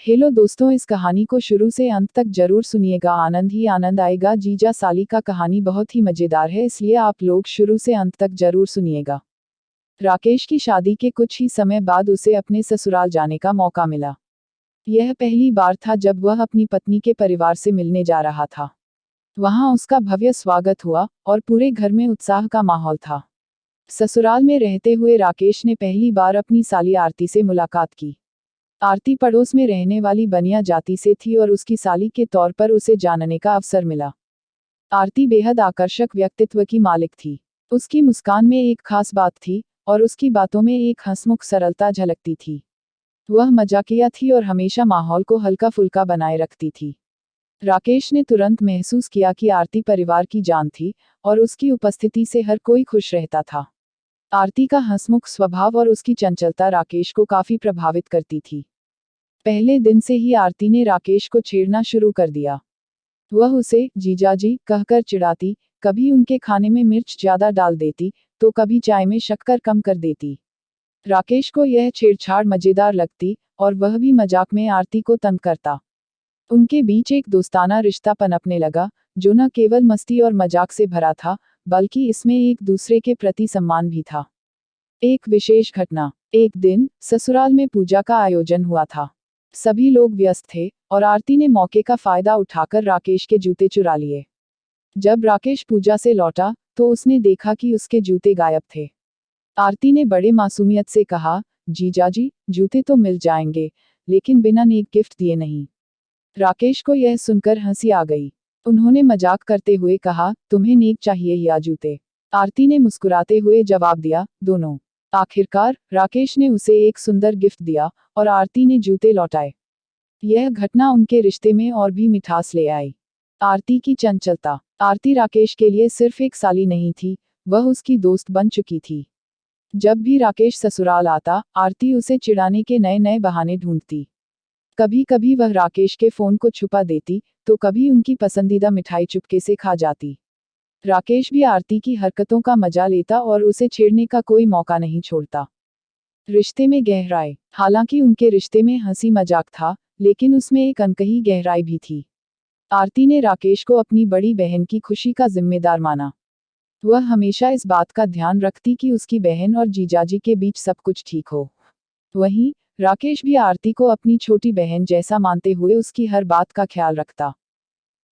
Hello दोस्तों, इस कहानी को शुरू से अंत तक जरूर सुनिएगा, आनंद ही आनंद आएगा। जीजा साली का कहानी बहुत ही मजेदार है, इसलिए आप लोग शुरू से अंत तक जरूर सुनिएगा। राकेश की शादी के कुछ ही समय बाद उसे अपने ससुराल जाने का मौका मिला। यह पहली बार था जब वह अपनी पत्नी के परिवार से मिलने जा रहा था। वहां उसका भव्य स्वागत हुआ और पूरे घर में उत्साह का माहौल था। ससुराल में रहते हुए राकेश ने पहली बार अपनी साली आरती से मुलाकात की। आरती पड़ोस में रहने वाली बनिया जाति से थी और उसकी साली के तौर पर उसे जानने का अवसर मिला। आरती बेहद आकर्षक व्यक्तित्व की मालिक थी। उसकी मुस्कान में एक खास बात थी और उसकी बातों में एक हंसमुख सरलता झलकती थी। वह मजाकिया थी और हमेशा माहौल को हल्का फुल्का बनाए रखती थी। राकेश ने तुरंत महसूस किया कि आरती परिवार की जान थी और उसकी उपस्थिति से हर कोई खुश रहता था। आरती का हंसमुख स्वभाव और उसकी चंचलता राकेश को काफी प्रभावित करती थी। पहले दिन से ही आरती ने राकेश को छेड़ना शुरू कर दिया। वह उसे जीजाजी कहकर चिढ़ाती, कभी उनके खाने में मिर्च ज्यादा डाल देती तो कभी चाय में शक्कर कम कर देती। राकेश को यह छेड़छाड़ मजेदार लगती और वह भी मजाक में आरती को तंग करता। उनके बीच एक दोस्ताना रिश्ता पनपने लगा, जो न केवल मस्ती और मजाक से भरा था, बल्कि इसमें एक दूसरे के प्रति सम्मान भी था। एक विशेष घटना। एक दिन ससुराल में पूजा का आयोजन हुआ था। सभी लोग व्यस्त थे और आरती ने मौके का फायदा उठाकर राकेश के जूते चुरा लिए। जब राकेश पूजा से लौटा तो उसने देखा कि उसके जूते गायब थे। आरती ने बड़े मासूमियत से कहा, जीजाजी, जूते तो मिल जाएंगे, लेकिन बिना नेक गिफ्ट दिए नहीं। राकेश को यह सुनकर हंसी आ गई। उन्होंने मजाक करते हुए कहा, तुम्हें नेक चाहिए या जूते? आरती ने मुस्कुराते हुए जवाब दिया, दोनों। आखिरकार राकेश ने उसे एक सुंदर गिफ्ट दिया और आरती ने जूते लौटाए। यह घटना उनके रिश्ते में और भी मिठास ले आई। आरती की चंचलता। आरती राकेश के लिए सिर्फ एक साली नहीं थी, वह उसकी दोस्त बन चुकी थी। जब भी राकेश ससुराल आता, आरती उसे चिढ़ाने के नए नए बहाने ढूंढती। कभी कभी वह राकेश के फोन को छुपा देती तो कभी उनकी पसंदीदा मिठाई चुपके से खा जाती। राकेश भी आरती की हरकतों का मजा लेता और उसे छेड़ने का कोई मौका नहीं छोड़ता। रिश्ते में गहराई। हालांकि उनके रिश्ते में हंसी मजाक था, लेकिन उसमें एक अनकही गहराई भी थी। आरती ने राकेश को अपनी बड़ी बहन की खुशी का जिम्मेदार माना। वह हमेशा इस बात का ध्यान रखती कि उसकी बहन और जीजाजी के बीच सब कुछ ठीक हो। वहीं राकेश भी आरती को अपनी छोटी बहन जैसा मानते हुए उसकी हर बात का ख्याल रखता।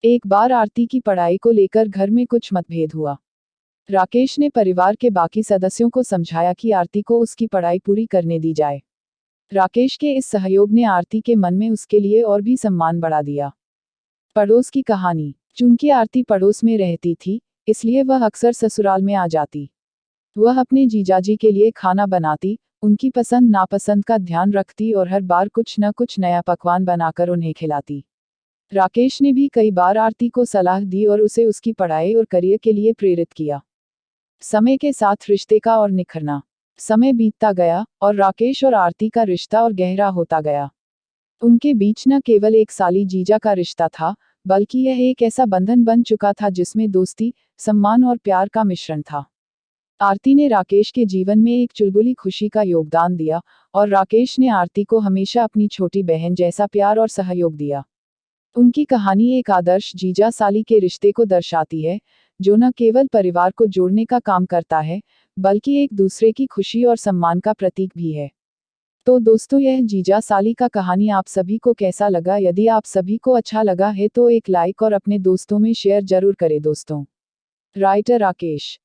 एक बार आरती की पढ़ाई को लेकर घर में कुछ मतभेद हुआ। राकेश ने परिवार के बाकी सदस्यों को समझाया कि आरती को उसकी पढ़ाई पूरी करने दी जाए। राकेश के इस सहयोग ने आरती के मन में उसके लिए और भी सम्मान बढ़ा दिया। पड़ोस की कहानी। चूंकि आरती पड़ोस में रहती थी, इसलिए वह अक्सर ससुराल में आ जाती। वह अपने जीजाजी के लिए खाना बनाती, उनकी पसंद नापसंद का ध्यान रखती और हर बार कुछ न कुछ नया पकवान बनाकर उन्हें खिलाती। राकेश ने भी कई बार आरती को सलाह दी और उसे उसकी पढ़ाई और करियर के लिए प्रेरित किया। समय के साथ रिश्ते का और निखरना। समय बीतता गया और राकेश और आरती का रिश्ता और गहरा होता गया। उनके बीच न केवल एक साली जीजा का रिश्ता था, बल्कि यह एक ऐसा बंधन बन चुका था जिसमें दोस्ती, सम्मान और प्यार का मिश्रण था। आरती ने राकेश के जीवन में एक चुलबुली खुशी का योगदान दिया और राकेश ने आरती को हमेशा अपनी छोटी बहन जैसा प्यार और सहयोग दिया। उनकी कहानी एक आदर्श जीजा साली के रिश्ते को दर्शाती है, जो न केवल परिवार को जोड़ने का काम करता है, बल्कि एक दूसरे की खुशी और सम्मान का प्रतीक भी है। तो दोस्तों, यह जीजा साली का कहानी आप सभी को कैसा लगा? यदि आप सभी को अच्छा लगा है तो एक लाइक और अपने दोस्तों में शेयर जरूर करें दोस्तों। राइटर राकेश।